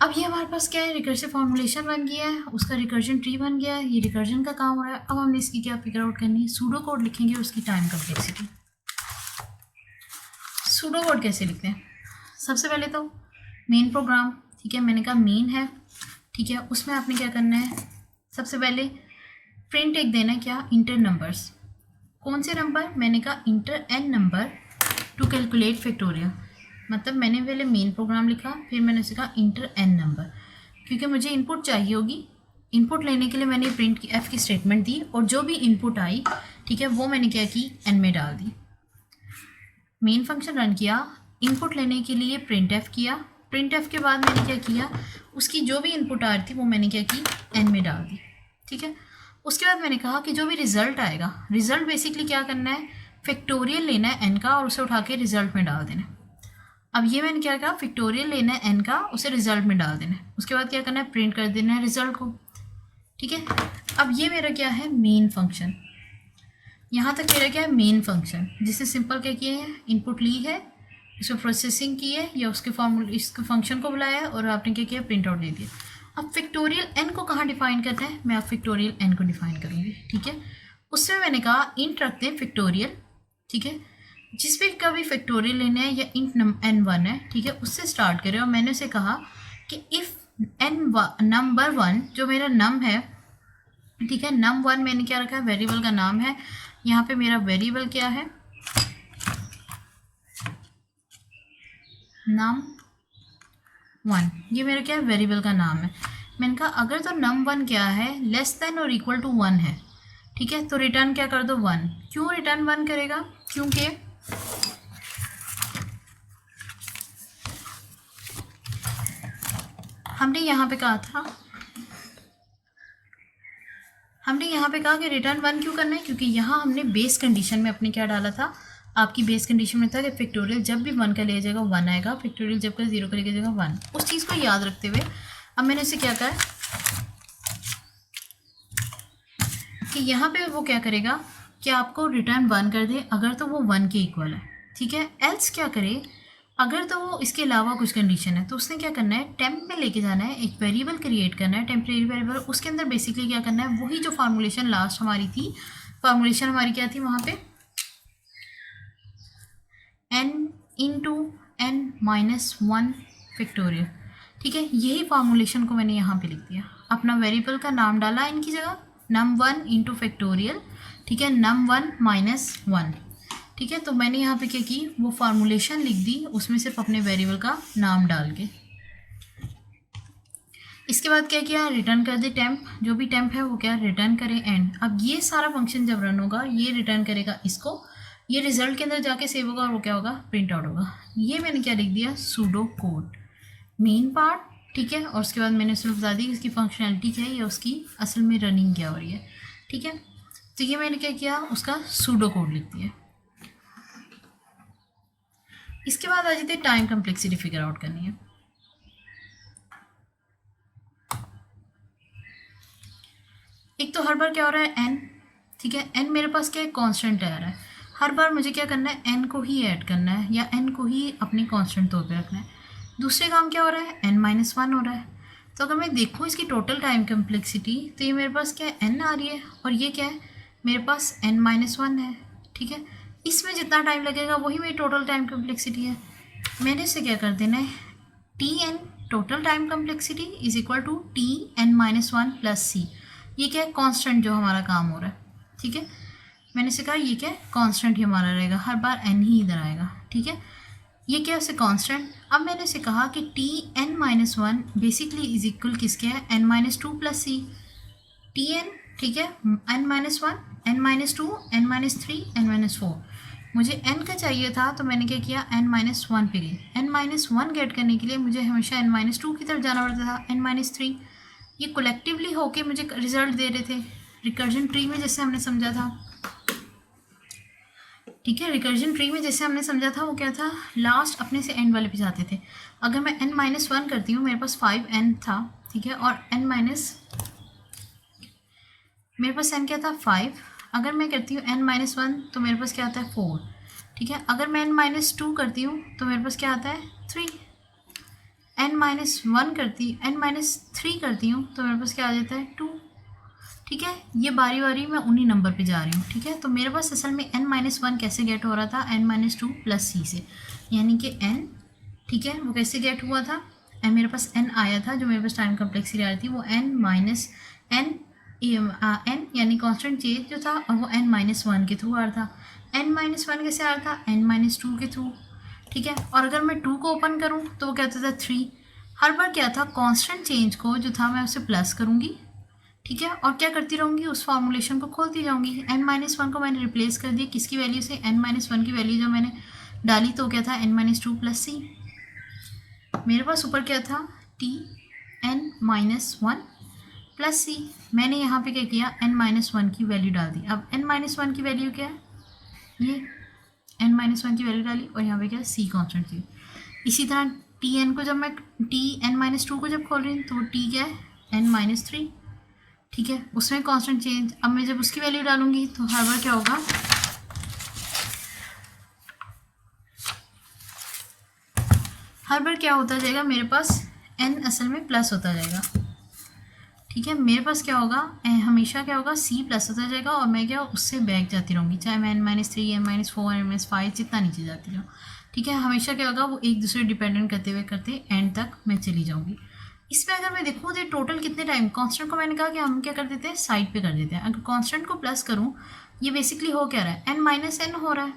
अब ये हमारे पास क्या है, रिकर्सिव फॉर्मूलेशन बन गया है, उसका रिकर्जन ट्री बन गया है, ये रिकर्जन का काम हो रहा है। अब हमने इसकी क्या फिगर आउट करनी है, सूडो कोड लिखेंगे, उसकी टाइम कम्प्लेक्सिटी। सूडो कोड कैसे लिखते हैं, सबसे पहले तो मेन प्रोग्राम, ठीक है, मैंने कहा मेन है, ठीक है, उसमें आपने क्या करना है, सबसे पहले प्रिंट एक देना है, क्या, इंटर नंबर्स। कौन से नंबर, मैंने कहा enter n number to calculate factorial. मतलब मैंने पहले मेन प्रोग्राम लिखा, फिर मैंने उसे कहा इंटर एन नंबर, क्योंकि मुझे इनपुट चाहिए होगी। इनपुट लेने के लिए मैंने प्रिंट की एफ की स्टेटमेंट दी, और जो भी इनपुट आई, ठीक है, वो मैंने क्या की, एन में डाल दी। मेन फंक्शन रन किया, इनपुट लेने के लिए प्रिंट एफ किया, प्रिंट एफ के बाद मैंने क्या किया, उसकी जो भी इनपुट आ रही थी वो मैंने क्या की, एन में डाल दी, ठीक है। उसके बाद मैंने कहा कि जो भी रिजल्ट आएगा, रिजल्ट बेसिकली क्या करना है, फैक्टोरियल लेना है एन का और उसे उठा के रिजल्ट में डाल देना है। अब ये मैंने क्या कहा, फैक्टोरियल लेना है एन का, उसे रिजल्ट में डाल देना है। उसके बाद क्या करना है, प्रिंट कर देना है रिजल्ट को, ठीक है। अब ये मेरा क्या है, मेन फंक्शन। यहाँ तक मेरा क्या है, मेन फंक्शन, जिसे सिंपल क्या किए हैं, इनपुट ली है, उसमें प्रोसेसिंग की है, या उसके फॉर्मूले, इसके फंक्शन को बुलाया है, और आपने क्या किया, प्रिंट आउट दे दिया। अब फैक्टोरियल एन को कहाँ डिफाइन करना है, मैं अब फैक्टोरियल एन को डिफाइन करूँगी, ठीक है। उसमें मैंने कहा इंट रखते हैं फैक्टोरियल, ठीक है, जिस पे का भी फैक्टोरियल लेना है, या इंट एन वन है, ठीक है, उससे स्टार्ट करें। और मैंने उसे कहा कि इफ़ एन नंबर वन, जो मेरा नम है, ठीक है, नम वन मैंने क्या रखा है, वेरिएबल का नाम है, यहाँ पे मेरा वेरिएबल क्या है, नम वन, ये मेरा क्या है, वेरिएबल का नाम है। मैंने कहा अगर तो नम वन क्या है, लेस देन और इक्वल टू वन है, ठीक है, तो रिटर्न क्या कर दो, वन। क्यों रिटर्न वन करेगा, क्योंकि हमने यहाँ पे कहा था, हमने यहाँ पे कहा कि रिटर्न वन क्यों करना है, क्योंकि यहाँ हमने बेस कंडीशन में अपने क्या डाला था, आपकी बेस कंडीशन में था कि फैक्टोरियल जब भी वन का लिया जाएगा वन आएगा, फैक्टोरियल जब का जीरो का लिया जाएगा वन। उस चीज़ को याद रखते हुए अब मैंने इसे क्या कहा कि यहाँ पे वो क्या करेगा कि आपको रिटर्न वन कर दे अगर तो वो वन के इक्वल है, ठीक है। एल्स क्या करे, अगर तो वो इसके अलावा कुछ कंडीशन है, तो उसने क्या करना है, टेम्प में लेके जाना है, एक वेरिएबल क्रिएट करना है, टेम्परेरी वेरिएबल, उसके अंदर बेसिकली क्या करना है, वही जो फार्मूलेशन लास्ट हमारी थी, फार्मूलेशन हमारी क्या थी वहाँ पे, n into n minus one factorial, ठीक है। यही फार्मूलेशन को मैंने यहाँ पे लिख दिया, अपना वेरिएबल का नाम डाला इनकी जगह, नम वन इंटू फैक्टोरियल, ठीक है, नम वन माइनस वन, ठीक है। तो मैंने यहाँ पे क्या की, वो फार्मूलेशन लिख दी, उसमें सिर्फ अपने वेरिएबल का नाम डाल के। इसके बाद क्या किया, रिटर्न कर दे टेम्प, जो भी टेम्प है वो क्या रिटर्न करे एंड। अब ये सारा फंक्शन जब रन होगा, ये रिटर्न करेगा इसको, ये रिजल्ट के अंदर जाके सेव होगा, और वो क्या होगा, प्रिंट आउट होगा। ये मैंने क्या लिख दिया, सूडो कोड मेन पार्ट, ठीक है। और उसके बाद मैंने उसमें बता दी इसकी फंक्शनैलिटी क्या है, या उसकी असल में रनिंग क्या हो रही है, ठीक है। तो ये मैंने क्या किया, उसका सूडो कोड लिख दिया। इसके बाद आ जाते हैं टाइम कम्प्लेक्सिटी फिगर आउट करनी है। एक तो हर बार क्या हो रहा है, एन, ठीक है, एन मेरे पास क्या है, कांस्टेंट आ रहा है, हर बार मुझे क्या करना है, एन को ही ऐड करना है, या एन को ही अपनी कांस्टेंट तौर पे रखना है। दूसरे काम क्या हो रहा है, एन माइनस वन हो रहा है। तो अगर मैं देखूँ इसकी टोटल टाइम कम्प्लेक्सिटी, तो ये मेरे पास क्या है, एन आ रही है, और ये क्या है, मेरे पास एन माइनस वन है, ठीक है। इसमें जितना टाइम लगेगा वही मेरी टोटल टाइम कम्प्लेक्सिटी है। मैंने इसे क्या कर देना है, t n total time complexity is equal to t n minus one plus c. ये क्या है, कांस्टेंट जो हमारा काम हो रहा है, ठीक है। मैंने इसे कहा ये क्या है, कांस्टेंट ही हमारा रहेगा, हर बार एन ही इधर आएगा, ठीक है। ये क्या है, उसे कांस्टेंट। अब मैंने इसे कहा कि t n minus one basically is equal किसके है, n minus two plus c, t n, ठीक है, n minus one, n minus two, n minus three, n minus four. मुझे n का चाहिए था, तो मैंने क्या किया, n माइनस वन पे गई। n माइनस वन गेट करने के लिए मुझे हमेशा n माइनस टू की तरफ जाना पड़ता था, n माइनस थ्री। ये कलेक्टिवली होके मुझे रिजल्ट दे रहे थे, रिकर्जन ट्री में जैसे हमने समझा था, ठीक है। रिकर्जन ट्री में जैसे हमने समझा था वो क्या था, लास्ट अपने से एंड वाले पे जाते थे। अगर मैं n माइनस वन करती हूँ, मेरे पास 5n था, ठीक है, और n माइनस, मेरे पास n क्या था, 5। अगर मैं करती हूँ n माइनस वन, तो मेरे पास क्या आता है, 4, ठीक है। अगर मैं n माइनस टू करती हूँ, तो मेरे पास क्या आता है, 3। n-1 करती n-3 करती हूँ तो मेरे पास क्या आ जाता है 2। ठीक है, ये बारी बारी मैं उन्हीं नंबर पे जा रही हूँ। ठीक है, तो मेरे पास असल में n-1 कैसे गेट हो रहा था, n-2 प्लस c से, यानी कि n, ठीक है, वो कैसे गेट हुआ था, मेरे पास n आया था, जो मेरे पास टाइम कम्प्लेक्सिटी आ रही थी वो n यानी कांस्टेंट चेंज जो था, और वो n-1 के थ्रू आ रहा था। n-1 कैसे आ रहा था, n-2 के थ्रू। ठीक है, और अगर मैं 2 को ओपन करूँ तो वो क्या होता था 3। हर बार क्या था, कांस्टेंट चेंज को जो था मैं उसे प्लस करूँगी। ठीक है, और क्या करती रहूँगी, उस फॉर्मूलेशन को खोलती जाऊँगी। n-1 को मैंने रिप्लेस कर दिया किसकी वैल्यू से, n-1 की वैल्यू जो मैंने डाली तो क्या था n-2 प्लस c। मेरे पास ऊपर क्या था t n-1 प्लस c। मैंने यहाँ पे क्या किया, n-1 की वैल्यू डाल दी। अब n-1 की वैल्यू क्या है, ये n-1 की वैल्यू डाली, और यहाँ पे क्या है c कॉन्स्टेंट थी। इसी तरह tn को जब मैं tn-2 को जब खोल रही हूँ तो वो t क्या है n-3। ठीक है, उसमें कांस्टेंट चेंज। अब मैं जब उसकी वैल्यू डालूंगी तो हर बार क्या होगा, हर बार क्या होता जाएगा, मेरे पास n असल में प्लस होता जाएगा। ठीक है, मेरे पास क्या होगा, हमेशा क्या होगा c प्लस होता जाएगा, और मैं क्या उससे बैक जाती रहूँगी, चाहे मैं n-3 n-4 n-5 जितना नीचे जाती जाऊँ। ठीक है, हमेशा क्या होगा, वो एक दूसरे डिपेंडेंट करते हुए करते एंड तक मैं चली जाऊँगी। इसमें अगर मैं देखूँ तो टोटल कितने टाइम, कांस्टेंट को मैंने कहा कि हम क्या कर देते हैं, साइड पे कर देते हैं। अगर कांस्टेंट को प्लस करूँ, ये बेसिकली हो क्या रहा है, n-n हो रहा है,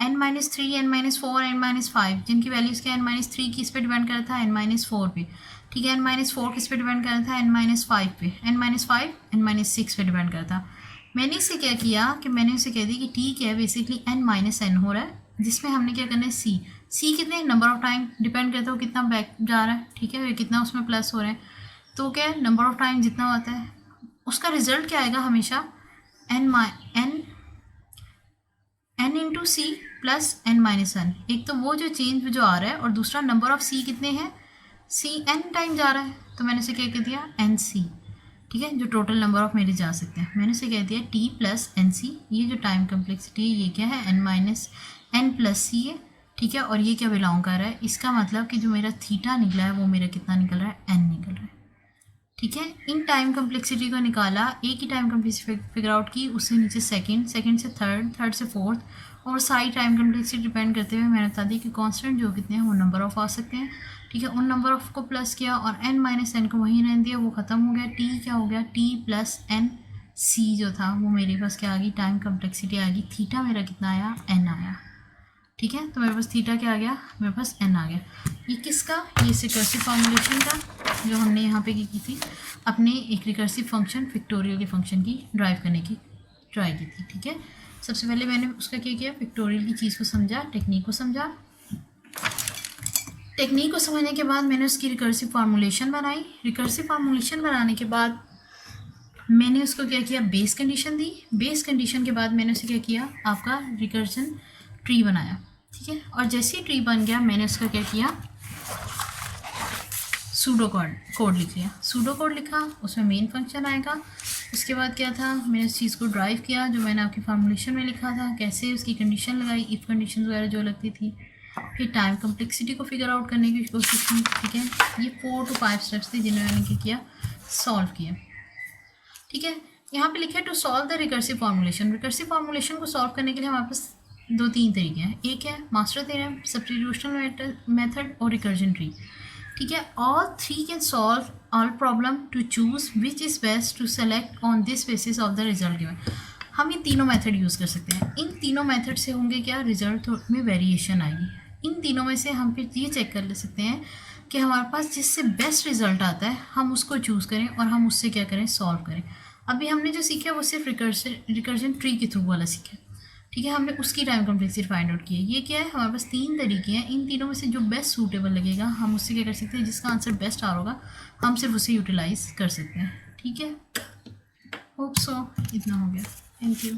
n-3 n-4 n-5 जिनकी वैल्यूज़ क्या, n-3 किस पे डिपेंड कर रहा था, n-4 पे। ठीक है, n-4 किस पे डिपेंड कर रहा था, n-5 पे, n-5 n-6 पे डिपेंड कर रहा था। मैंने इसे क्या किया कि मैंने उसे कह दी कि ठीक है, बेसिकली n-n हो रहा है, जिसमें हमने क्या करना है c कितने नंबर ऑफ टाइम डिपेंड करता है, वो कितना बैक जा रहा है। ठीक है, कितना उसमें प्लस हो रहा है, तो क्या है नंबर ऑफ टाइम जितना होता है उसका रिजल्ट क्या आएगा, हमेशा n into C plus n-1। एक तो वो जो चेंज जो आ रहा है, और दूसरा नंबर ऑफ c कितने हैं, c n टाइम जा रहा है, तो मैंने उसे क्या कह दिया nc। ठीक है, जो टोटल नंबर ऑफ मेरे जा सकते हैं, मैंने उसे कह दिया t प्लस nc। ये जो टाइम कम्प्लेक्सिटी है ये क्या है, n प्लस c है। ठीक है, और ये क्या बिलोंग कर रहा है, इसका मतलब कि जो मेरा थीटा निकला है वो मेरा कितना निकल रहा है, n निकल रहा है। ठीक है, इन टाइम कम्प्लेक्सिटी को निकाला, एक ही टाइम कम्प्लेक्सिटी फिगर आउट की, उससे नीचे सेकंड से थर्ड से फोर्थ, और सारी टाइम कम्प्लेक्सिटी डिपेंड करते हुए मैंने बता दी कि कांस्टेंट जो कितने हैं वो नंबर ऑफ आ सकते हैं। ठीक है, उन नंबर ऑफ को प्लस किया और n-n को वहीं रहने दिया, वो ख़त्म हो गया। t क्या हो गया, t प्लस n c जो था वो मेरे पास क्या आ गई, टाइम कम्प्लेक्सिटी आ गई। थीटा मेरा कितना आया, n आया। ठीक है, तो मेरे पास थीटा क्या आ गया, मेरे पास n आ गया। ये किसका, ये रिकर्सिव फॉर्मूलेशन का, जो हमने यहाँ पे की थी, अपने एक रिकर्सिव फंक्शन फैक्टोरियल के फंक्शन की ड्राइव करने की ट्राई की थी। ठीक है, सबसे पहले मैंने उसका क्या किया, फैक्टोरियल की चीज़ को समझा, टेक्निक को समझा। टेक्निक को समझने के बाद मैंने उसकी रिकर्सिव फार्मूलेशन बनाई। रिकर्सिव फार्मूलेशन बनाने के बाद मैंने उसको क्या किया, बेस कंडीशन दी। बेस कंडीशन के बाद मैंने उसे क्या किया, आपका रिकर्शन ट्री बनाया। ठीक है, और जैसे ही ट्री बन गया मैंने उसका क्या किया, सूडो कोड लिख लिया। सूडो कोड लिखा, उसमें मेन फंक्शन आएगा। उसके बाद क्या था, मैंने उस चीज़ को ड्राइव किया जो मैंने आपकी फार्मूलेशन में लिखा था, कैसे उसकी कंडीशन लगाई, इफ़ कंडीशन वगैरह जो लगती थी। फिर टाइम कम्प्लेक्सिटी को फिगर आउट करने की कोशिश की। ठीक है, ये 4 to 5 स्टेप्स थे जिन्हें मैंने क्या किया, सॉल्व किया। ठीक है, यहाँ पे लिखा है to solve the recursive formulation. Recursive formulation को सॉल्व करने के लिए हमारे पास 2-3 तरीके हैं। एक है मास्टर थ्योरम, सब्स्टिट्यूशनल मेथड और रिकर्जन ट्री। ठीक है, all three can solve all problem to choose which is best to select on this basis of the result given. हम ये तीनों मेथड यूज़ कर सकते हैं। इन तीनों मेथड से होंगे क्या, रिजल्ट में वेरिएशन आएगी। इन तीनों में से हम फिर ये चेक कर ले सकते हैं कि हमारे पास जिससे बेस्ट रिजल्ट आता है हम उसको चूज़ करें और हम उससे क्या करें, सॉल्व करें। अभी हमने जो सीखा वो सिर्फ रिकर्जन ट्री के थ्रू वाला सीखा। ठीक है, हमने उसकी टाइम कम्प्लेक्सिटी फाइंड आउट की है। ये क्या है, हमारे पास 3 तरीके हैं। इन तीनों में से जो बेस्ट सूटेबल लगेगा हम उससे क्या कर सकते हैं, जिसका आंसर बेस्ट आ रहा होगा हम सिर्फ उसे यूटिलाइज कर सकते हैं। ठीक है, होप सो इतना हो गया। Thank you.